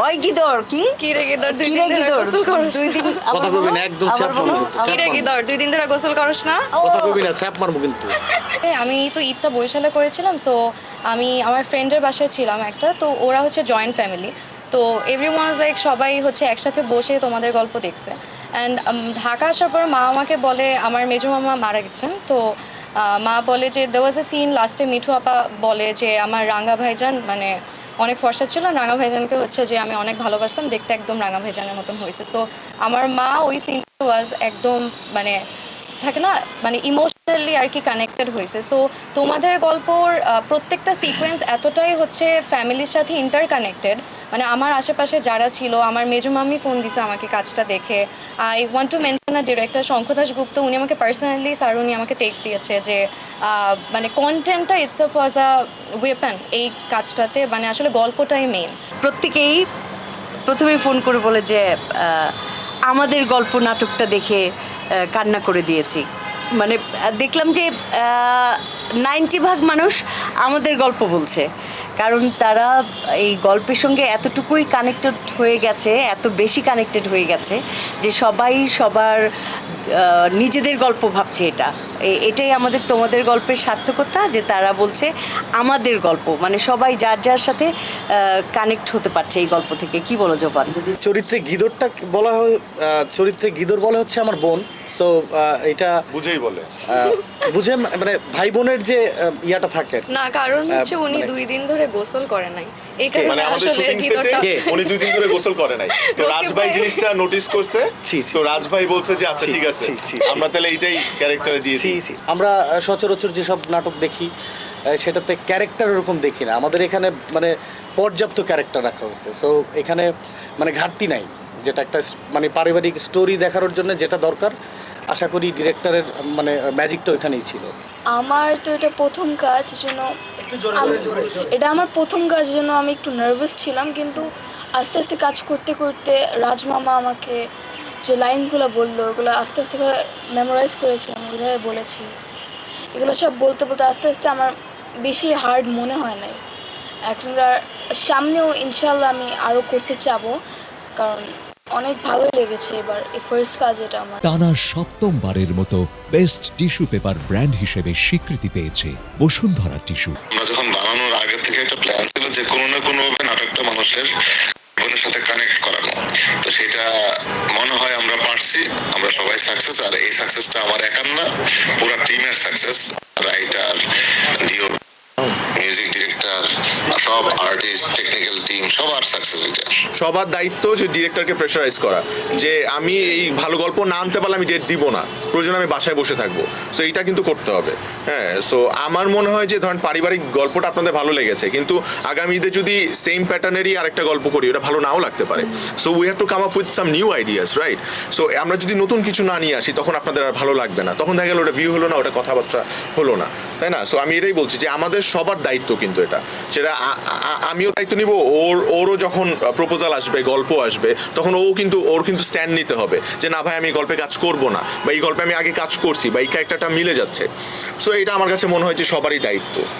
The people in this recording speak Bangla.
ওই গিদর কি রে গিদর দুই কি দিন রে ধরে গিদর গোসল করস দুই দিন কথা কবি না, একদম আবার স্যাপ বলো। মারবো কি রে গিদর 2 দিন ধরে গোসল করস না? কথা কবি না, স্যাপ মারবো কিন্তু। আমি তো ঈদটা বরিশালে করেছিলাম, সো আমি আমার ফ্রেন্ডের বাসায় ছিলাম একটা, তো ওরা হচ্ছে জয়েন্ট ফ্যামিলি, তো এভরিওয়ান লাইক সবাই হচ্ছে একসাথে বসে তোমাদের গল্প দেখছে। অ্যান্ড ঢাকা আসার পর মা আমাকে বলে আমার মেজো মামা মারা গেছেন, তো মা বলে যে দেওয়ার ওয়াজ এ সিন লাস্টে মিঠু আপা বলে যে আমার রাঙ্গা ভাইজান মানে অনেক ফর্সা ছিল, রাঙা ভাইজানকে হচ্ছে যে আমি অনেক ভালোবাসতাম, দেখতে একদম রাঙা ভাইজানের মতন হয়েছে। সো আমার মা ওই সিনটা ওয়াজ একদম মানে থাকে না মানে ইমোশনালি আর কি কানেক্টেড হয়েছে। সো তোমাদের গল্পর প্রত্যেকটা সিকোয়েন্স এতটাই হচ্ছে ফ্যামিলির সাথে ইন্টার কানেক্টেড, মানে আমার আশেপাশে যারা ছিল, আমার মেজো মামি ফোন দিছে আমাকে কাজটা দেখে। I want to mention a director Shankhadas Gupta, উনি আমাকে পার্সোনালি স্যার উনি আমাকে টেক্সট দিয়েছে যে মানে কন্টেন্টটা ইটসেলফ ওয়াজ আ ওয়েপন এই কাজটাতে, মানে আসলে গল্পটাই মেইন। প্রত্যেকেই প্রথমেই ফোন করে বলে যে আমাদের গল্প নাটকটা দেখে কান্না করে দিয়েছি। মানে দেখলাম যে 90% মানুষ আমাদের গল্প বলছে, কারণ তারা এই গল্পের সঙ্গে এতটুকুই কানেক্টেড হয়ে গেছে, এত বেশি কানেক্টেড হয়ে গেছে যে সবাই সবার নিজেদের গল্প ভাবছে। এটাই আমাদের তোমাদের গল্পের সার্থকতা, যে তারা বলছে আমাদের গল্প, মানে সবাই যার যার সাথে কানেক্ট হতে পারছে এই গল্প থেকে। কি বলো জোবান? যদি চরিত্রে গিদরটা বলা হয়, চরিত্রে গিদর বলা হচ্ছে আমার বোন। সো এটা বুঝেই বলে বুঝে মানে ভাই বোনের যে ইয়াটা থাকে না, কারণ হচ্ছে উনি মানে- 2 দিন ধরে গোসল করে নাই, এই মানে কারণে আমাদের আসলে শুটিং সেটে গিদরটা কে? উনি 2 দিন ধরে গোসল করে নাই, তো ওকে রাজভাই ভাই। জিনিসটা নোটিস করছে। ছি, ছি, তো রাজভাই বলছে যে আচ্ছা ছি, ঠিক আছে, ছি, ছি, আমরা তাহলে এইটাই ক্যারেক্টারে দিয়েছি। আমরা সচরাচর যেসব নাটক দেখি সেটাতে ক্যারেক্টার ওরকম দেখি না। আমাদের এখানে মানে পর্যাপ্ত ক্যারেক্টার রাখা হয়েছে। সো এখানে মানে ঘাটতি নাই, যেটা একটা মানে পারিবারিক স্টোরি দেখানোর জন্য যেটা দরকার, আশা করি ডিরেক্টরের মানে ম্যাজিকটা ওইখানেই ছিল। আমার তো এটা প্রথম কাজ, জন্য এটা আমার প্রথম কাজ, জন্য আমি একটু নার্ভাস ছিলাম, কিন্তু আস্তে আস্তে কাজ করতে করতে রাজমামা আমাকে যে লাইনগুলো বললো ওগুলো আস্তে আস্তে মেমোরাইজ করেছি, আমি ওইভাবে বলেছি। এগুলো সব বলতে বলতে আস্তে আস্তে আমার বেশি হার্ড মনে হয় নাই। এখন সামনেও ইনশাল্লাহ আমি আরও করতে চাবো, কারণ অনেক ভালো লেগেছে এবার এই ফার্স্ট কাজ এটা আমার। টানা সপ্তমবারের মতো বেস্ট টিস্যু পেপার ব্র্যান্ড হিসেবে স্বীকৃতি পেয়েছে বসুন্ধরা টিস্যু। আমরা যখন বানানোর আগে থেকে একটা প্ল্যান ছিল যে কোনো না কোনো ভাবে নাটকটা মানুষের জীবনের সাথে কানেক্ট করানো, তো সেটা মনে হয় আমরা পারছি, আমরা সবাই সাকসেস। আর এই সাকসেসটা আমার একার না, পুরো টিমের সাকসেস। রাইটার, ডিও, মিউজিক ডিরেক্টর, সব আর্টিস্ট, টেকনিক্যাল টিম সবার সাকসেস এটা। সবার দায়িত্ব যে ডিরেক্টরকে প্রেশারাইজ করা, যে আমি এই ভালো গল্প না আনতে পারলে আমি ডেট দিব না, প্রয়োজন আমি বাসায় বসে থাকবো। সো এইটা কিন্তু করতে হবে। হ্যাঁ, সো আমার মনে হয় যে ধরেন পারিবারিক গল্পটা আপনাদের ভালো লেগেছে, কিন্তু আগামীতে যদি সেম প্যাটার্নেরই আরেকটা গল্প করি, ওটা ভালো নাও লাগতে পারে। So we have to come up with some new ideas, right? So আমরা যদি নতুন কিছু না নিয়ে আসি, তখন আপনাদের আর ভালো লাগবে না, তখন দেখা গেল ওটা ভিউ হলো না, ওটা কথাবার্তা হলো না, তাই না? সো আমি এটাই বলছি যে আমাদের সবার দায়িত্ব কিন্তু এটা, সেটা আমিও দায়িত্ব নিব, ওরও যখন প্রপোজাল আসবে, গল্প আসবে, তখন ওর কিন্তু স্ট্যান্ড নিতে হবে যে না ভাই আমি এই গল্পে কাজ করব না, বা এই গল্পে আমি আগে কাজ করছি, বা এই ক্যারেক্টারটা মিলে যাচ্ছে। সো এটা আমার কাছে মনে হয় যে সবারই দায়িত্ব।